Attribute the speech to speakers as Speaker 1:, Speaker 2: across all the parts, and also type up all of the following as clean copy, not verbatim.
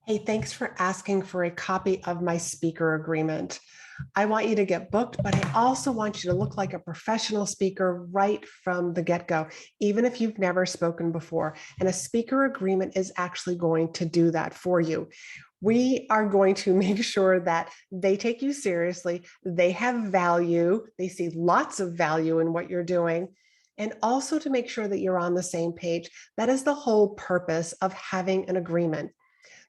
Speaker 1: Hey, thanks for asking for a copy of my speaker agreement. I want you to get booked, but I also want you to look like a professional speaker right from the get-go, even if you've never spoken before. And a speaker agreement is actually going to do that for you. We are going to make sure that they take you seriously, they have value, they see lots of value in what you're doing, and also to make sure that you're on the same page. That is the whole purpose of having an agreement.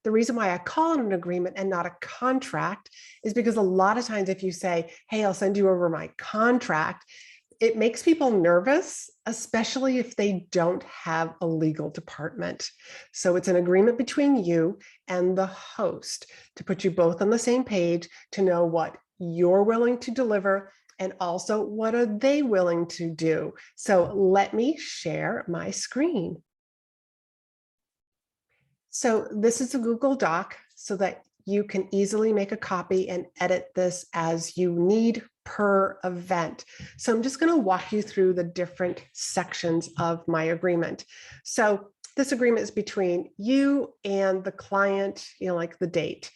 Speaker 1: The reason why I call it an agreement and not a contract is because a lot of times if you say, hey, I'll send you over my contract, it makes people nervous, especially if they don't have a legal department. So it's an agreement between you and the host to put you both on the same page, to know what you're willing to deliver and also what are they willing to do. So let me share my screen. So this is a Google Doc so that you can easily make a copy and edit this as you need per event. So I'm just going to walk you through the different sections of my agreement. So this agreement is between you and the client, like the date.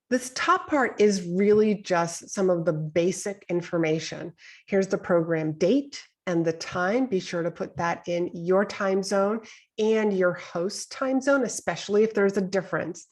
Speaker 1: This top part is really just some of the basic information. Here's the program date and the time. Be sure to put that in your time zone and your host time zone, especially if there's a difference.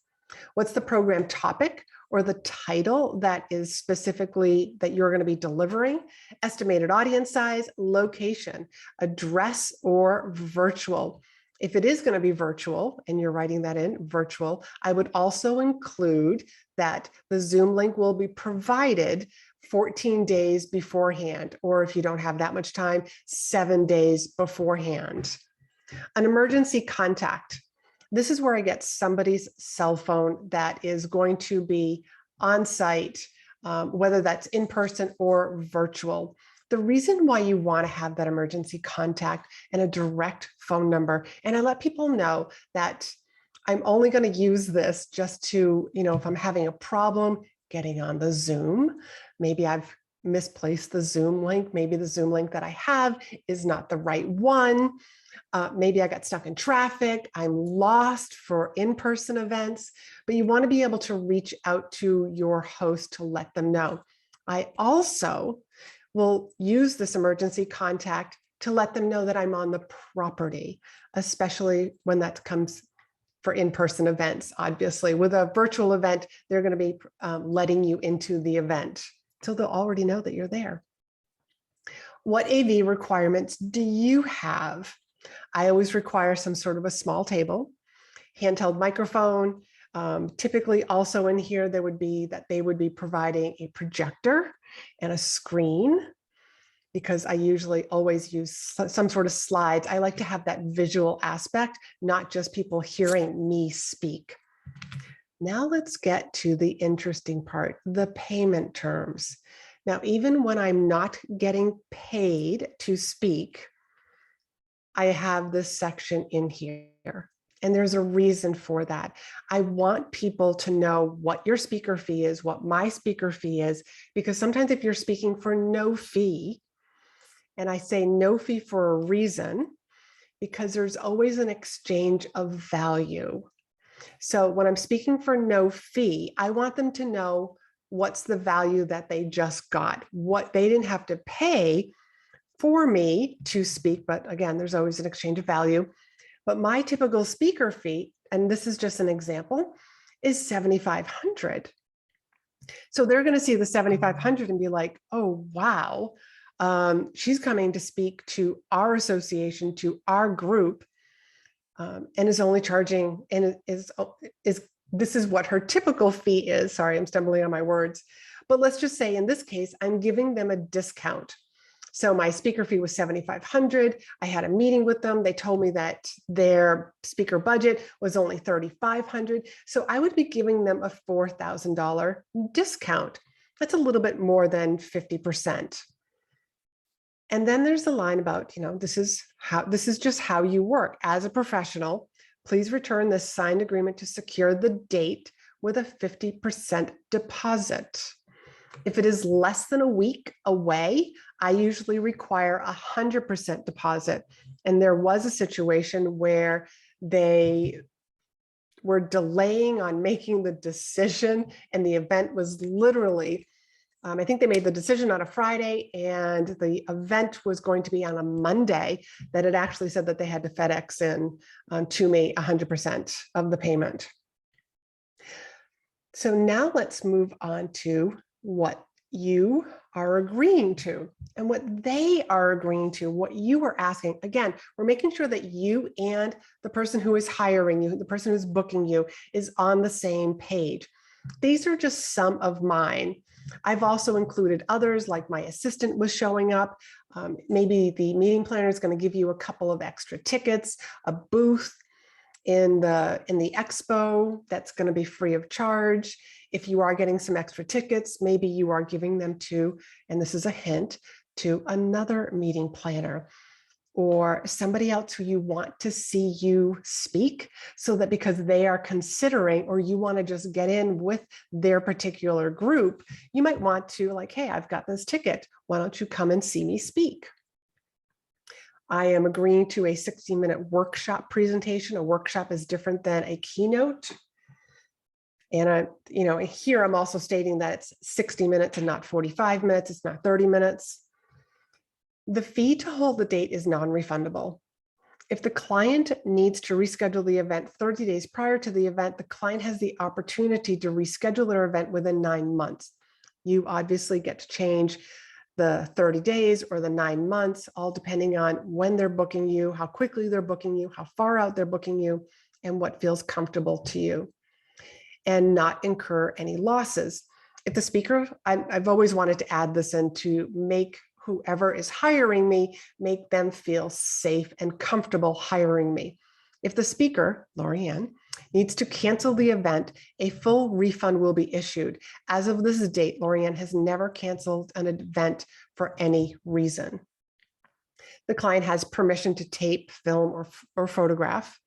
Speaker 1: What's the program topic or the title that is specifically that you're going to be delivering? Estimated audience size, location, address, or virtual. If it is going to be virtual and you're writing that in virtual, I would also include that the Zoom link will be provided 14 days beforehand, or if you don't have that much time, 7 days beforehand. An emergency contact. This is where I get somebody's cell phone that is going to be on site, whether that's in person or virtual. The reason why you want to have that emergency contact and a direct phone number, and I let people know that I'm only going to use this just to, if I'm having a problem getting on the Zoom, maybe I've misplaced the Zoom link, maybe the Zoom link that I have is not the right one. Maybe I got stuck in traffic, I'm lost for in-person events, but you want to be able to reach out to your host to let them know. I also will use this emergency contact to let them know that I'm on the property, especially when that comes for in-person events. Obviously, with a virtual event, they're going to be letting you into the event. So they'll already know that you're there. What AV requirements do you have? I always require some sort of a small table, handheld microphone. Typically also in here, they would be providing a projector and a screen, because I usually always use some sort of slides. I like to have that visual aspect, not just people hearing me speak. Now let's get to the interesting part, the payment terms. Now, even when I'm not getting paid to speak, I have this section in here, and there's a reason for that. I want people to know what your speaker fee is, what my speaker fee is, because sometimes if you're speaking for no fee, and I say no fee for a reason, because there's always an exchange of value. So when I'm speaking for no fee, I want them to know what's the value that they just got, what they didn't have to pay for me to speak. But again, there's always an exchange of value. But my typical speaker fee, and this is just an example, is $7,500. So they're going to see the $7,500 and be like, oh, wow, she's coming to speak to our association, to our group, and is only charging, and this is what her typical fee is. Sorry, I'm stumbling on my words. But let's just say in this case, I'm giving them a discount. So my speaker fee was $7,500. I had a meeting with them. They told me that their speaker budget was only $3,500. So I would be giving them a $4,000 discount. That's a little bit more than 50%. And then there's the line about, this is just how you work as a professional. Please return this signed agreement to secure the date with a 50% deposit. If it is less than a week away, I usually require 100% deposit. And there was a situation where they were delaying on making the decision, and the event was literally, I think they made the decision on a Friday and the event was going to be on a Monday, that it actually said that they had to FedEx in to me 100% of the payment. So now let's move on to what you are agreeing to and what they are agreeing to, what you are asking. Again, we're making sure that you and the person who is hiring you, the person who's booking you, is on the same page. These are just some of mine. I've also included others, like my assistant was showing up. Maybe the meeting planner is going to give you a couple of extra tickets, a booth in the expo that's going to be free of charge. If you are getting some extra tickets, maybe you are giving them to, and this is a hint, to another meeting planner or somebody else who you want to see you speak, so that because they are considering, or you want to just get in with their particular group, you might want to, like, hey, I've got this ticket. Why don't you come and see me speak? I am agreeing to a 60-minute workshop presentation. A workshop is different than a keynote. And here I'm also stating that it's 60 minutes and not 45 minutes. It's not 30 minutes. The fee to hold the date is non-refundable. If the client needs to reschedule the event 30 days prior to the event, the client has the opportunity to reschedule their event within 9 months. You obviously get to change the 30 days or the 9 months, all depending on when they're booking you, how quickly they're booking you, how far out they're booking you, and what feels comfortable to you, and not incur any losses. If the speaker, I've always wanted to add this in to make whoever is hiring me, make them feel safe and comfortable hiring me. If the speaker, Laurie-Ann, needs to cancel the event, a full refund will be issued. As of this date, Laurie-Ann has never canceled an event for any reason. The client has permission to tape, film, or photograph.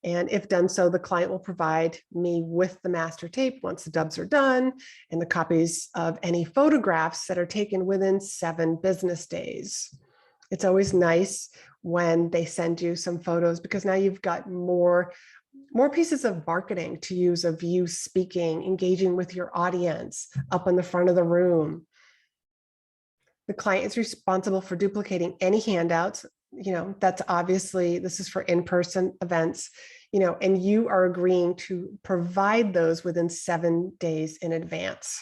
Speaker 1: And if done so, the client will provide me with the master tape once the dubs are done, and the copies of any photographs that are taken within 7 business days. It's always nice when they send you some photos, because now you've got more pieces of marketing to use of you speaking, engaging with your audience up in the front of the room. The client is responsible for duplicating any handouts. That's obviously, this is for in-person events, and you are agreeing to provide those within 7 days in advance.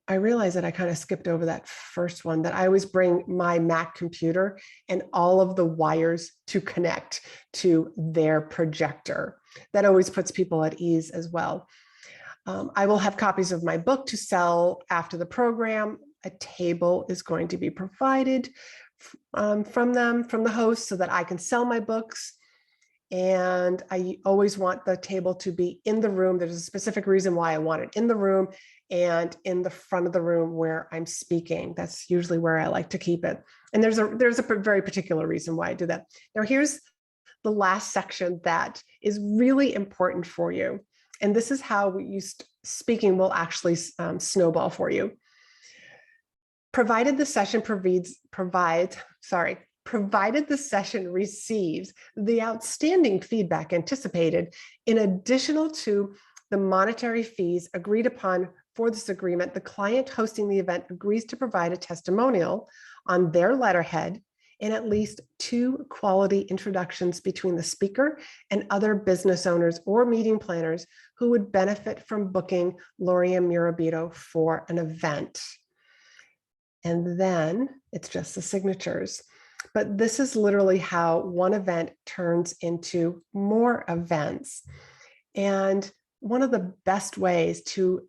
Speaker 1: I realize that I kind of skipped over that first one, that I always bring my Mac computer and all of the wires to connect to their projector. That always puts people at ease as well. I will have copies of my book to sell after the program. A table is going to be provided from the host, so that I can sell my books. And I always want the table to be in the room. There's a specific reason why I want it in the room and in the front of the room where I'm speaking. That's usually where I like to keep it. And there's a very particular reason why I do that. Now, here's the last section that is really important for you. And this is how speaking will actually snowball for you. Provided the session provided the session receives the outstanding feedback anticipated, in additional to the monetary fees agreed upon for this agreement, the client hosting the event agrees to provide a testimonial on their letterhead and at least 2 quality introductions between the speaker and other business owners or meeting planners who would benefit from booking Laurie-Ann Mirabito for an event. And then it's just the signatures. But this is literally how one event turns into more events. And one of the best ways to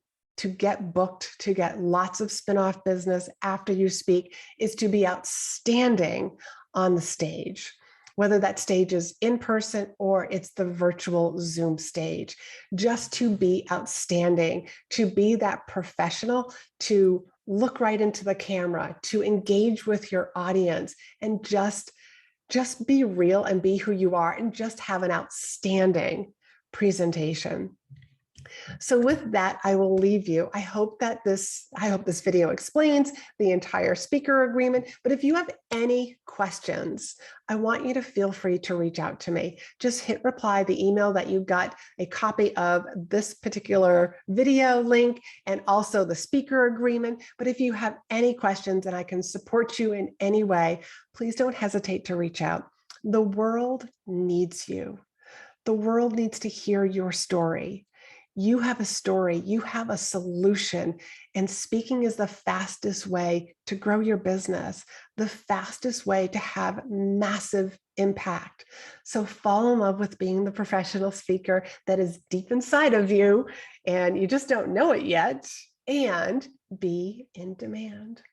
Speaker 1: get booked, to get lots of spin-off business after you speak, is to be outstanding on the stage, whether that stage is in person or it's the virtual Zoom stage. Just to be outstanding, to be that professional, to look right into the camera, to engage with your audience, and just be real and be who you are, and just have an outstanding presentation. So with that, I will leave you. I hope this video explains the entire speaker agreement. But if you have any questions, I want you to feel free to reach out to me. Just hit reply the email that you got a copy of this particular video link and also the speaker agreement. But if you have any questions and I can support you in any way, please don't hesitate to reach out. The world needs you. The world needs to hear your story. You have a story, you have a solution, and speaking is the fastest way to grow your business, the fastest way to have massive impact. So fall in love with being the professional speaker that is deep inside of you, and you just don't know it yet, and be in demand.